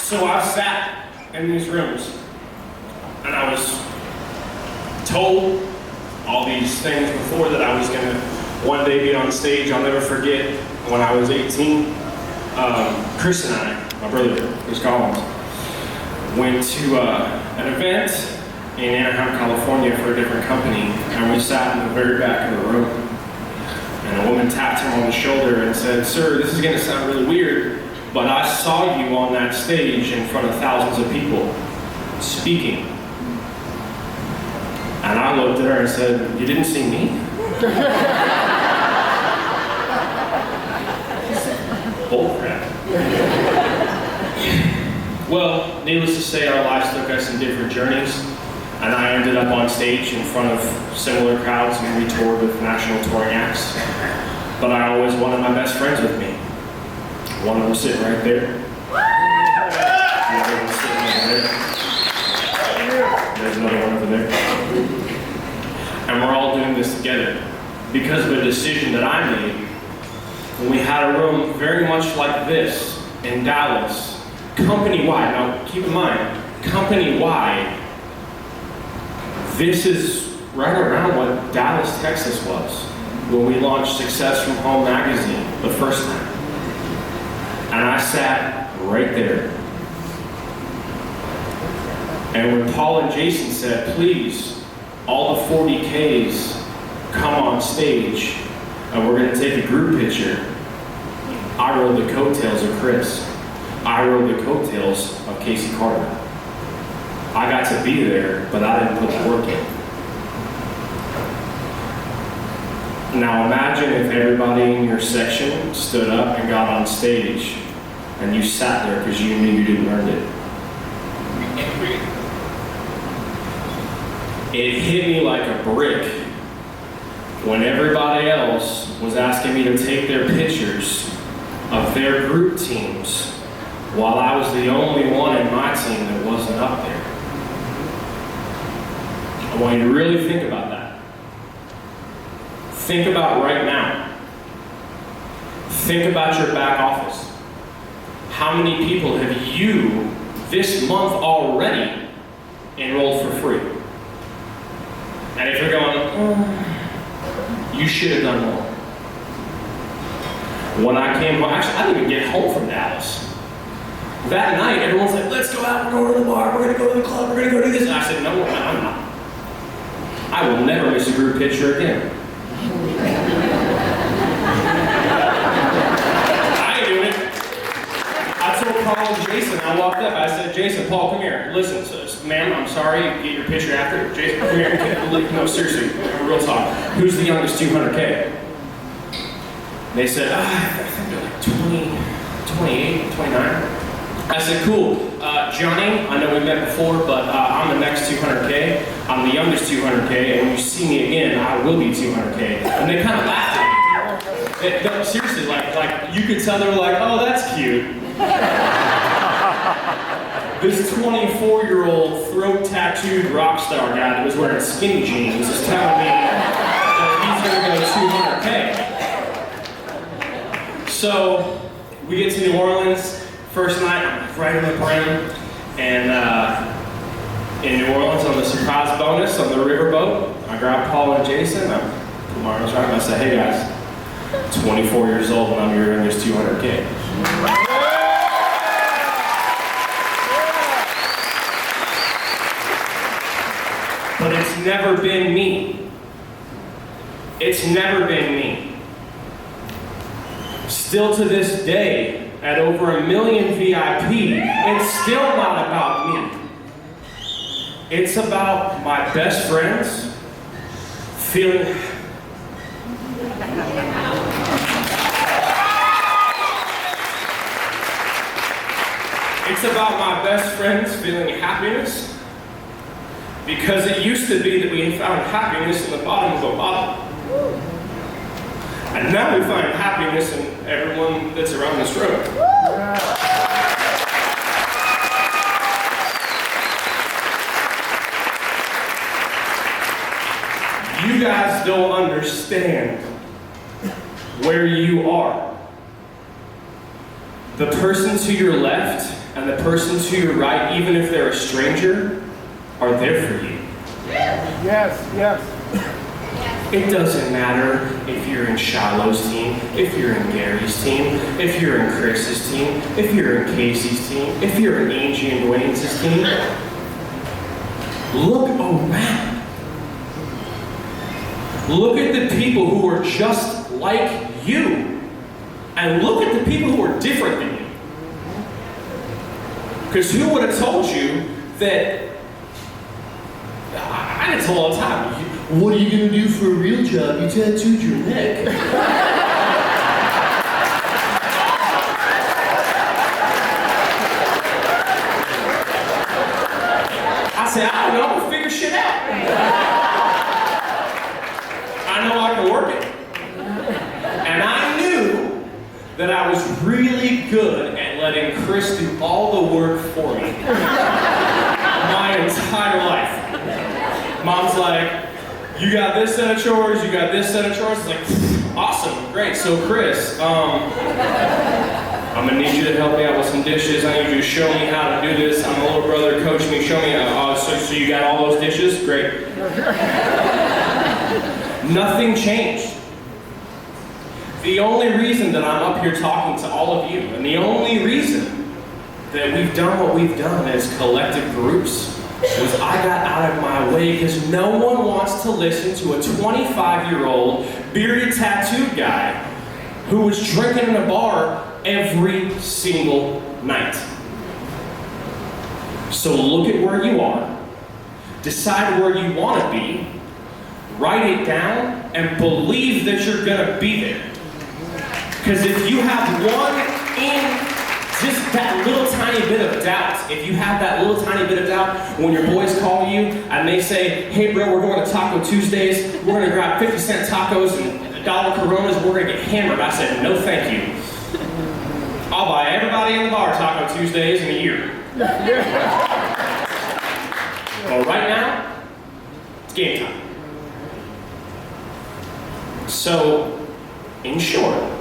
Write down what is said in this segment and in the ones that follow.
So I sat in these rooms, and I was told all these things before that I was gonna one day be on stage. I'll never forget when I was 18, Chris and I, my brother, Chris Collins, went to an event in Anaheim, California for a different company, and we sat in the very back of the room. And a woman tapped him on the shoulder and said, "Sir, this is gonna sound really weird, but I saw you on that stage in front of thousands of people speaking." And I looked at her and said, "You didn't see me?" Bullcrap. Well, needless to say, our lives took us in different journeys, and I ended up on stage in front of similar crowds, and we toured with national touring acts. But I always wanted my best friends with me. One of them sitting right there. The other one sitting over there. There's another one over there. And we're all doing this together because of a decision that I made when we had a room very much like this in Dallas, company-wide. Now, keep in mind, company-wide, this is right around what Dallas, Texas was when we launched Success from Home magazine the first time. And I sat right there. And when Paul and Jason said, "Please, all the 40Ks come on stage and we're gonna take a group picture," I rode the coattails of Chris. I rode the coattails of Casey Carter. I got to be there, but I didn't put the work in. Now imagine if everybody in your section stood up and got on stage and you sat there because you knew you didn't earn it. It hit me like a brick when everybody else was asking me to take their pictures of their group teams while I was the only one in my team that wasn't up there. I want you to really think about that. Think about right now. Think about your back office. How many people have you this month already enrolled for free? And if you're going, you should have done more. When I came home, actually I didn't even get home from Dallas. That night, everyone's like, "Let's go out, we're going to the bar, we're going to go to the club, we're going to go do this." And I said, "No, I'm not. I will never miss a group picture again." I ain't doing it. I told Paul and Jason, I walked up, I said, "Jason, Paul, come here. Listen, ma'am, I'm sorry, get your picture after. Jason, come here. No, seriously, real talk. Who's the youngest 200K? They said, I think they're like 20, 28, 29. I said, "Cool. Johnny, I know we met before, but I'm the next 200K. I'm the youngest 200K, and when you see me again, I will be 200K. And they kind of laughed at me. No, seriously, like you could tell they were like, "Oh, that's cute." This 24-year-old throat-tattooed rock star guy that was wearing skinny jeans is telling me that he's gonna go 200K. So we get to New Orleans. First night, I'm right in the brim, and in New Orleans on the surprise bonus on the riverboat, I grabbed Paul and Jason, I put my arms around them, I said, "Hey guys, 24 years old and I'm your youngest 200K. But it's never been me. It's never been me. Still to this day, at over 1 million VIP, it's still not about me. It's about my best friends feeling It's about my best friends feeling happiness, because it used to be that we found happiness in the bottom of a bottle. And now we find happiness in everyone that's around this room. You guys don't understand where you are. The person to your left and the person to your right, even if they're a stranger, are there for you. Yes, yes. It doesn't matter if you're in Shiloh's team, if you're in Gary's team, if you're in Chris's team, if you're in Casey's team, if you're in Angie and Dwayne's team. Look around. Look at the people who are just like you. And look at the people who are different than you. Because who would have told you that, I get told all the time, what are you going to do for a real job? You tattooed your neck. I said, I don't know, I'm going to figure shit out. I know I can work it. And I knew that I was really good at letting Chris do all the work for me. My entire life. Mom's like, you got this set of chores, you got this set of chores. It's like, awesome, great. So Chris, I'm gonna need you to help me out with some dishes. I need you to show me how to do this. I'm a little brother, coach me, show me. So you got all those dishes? Great. Nothing changed. The only reason that I'm up here talking to all of you, and the only reason that we've done what we've done as collective groups, was I got out of my way because no one wants to listen to a 25-year-old bearded tattooed guy who was drinking in a bar every single night. So look at where you are, decide where you want to be, write it down, and believe that you're going to be there. Because if you have just that little tiny bit of doubt, if you have that little tiny bit of doubt when your boys call you and they say, hey bro, we're going to Taco Tuesdays, we're going to grab 50-cent tacos and $1 Coronas, we're going to get hammered. I said, no thank you. I'll buy everybody in the bar Taco Tuesdays in a year. Well, right now, it's game time. So, in short,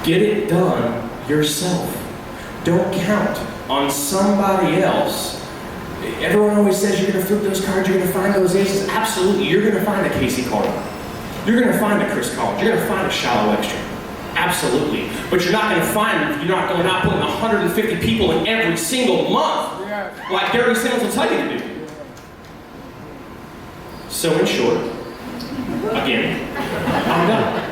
get it done yourself. Don't count on somebody else. Everyone always says you're going to flip those cards, you're going to find those aces. Absolutely, you're going to find a Casey Carter. You're going to find a Chris Collins. You're going to find a Shiloh Extra. Absolutely. But you're not going to find, you're not putting 150 people in every single month, like Gary Simmons will tell you to do. So in short, again, I'm done.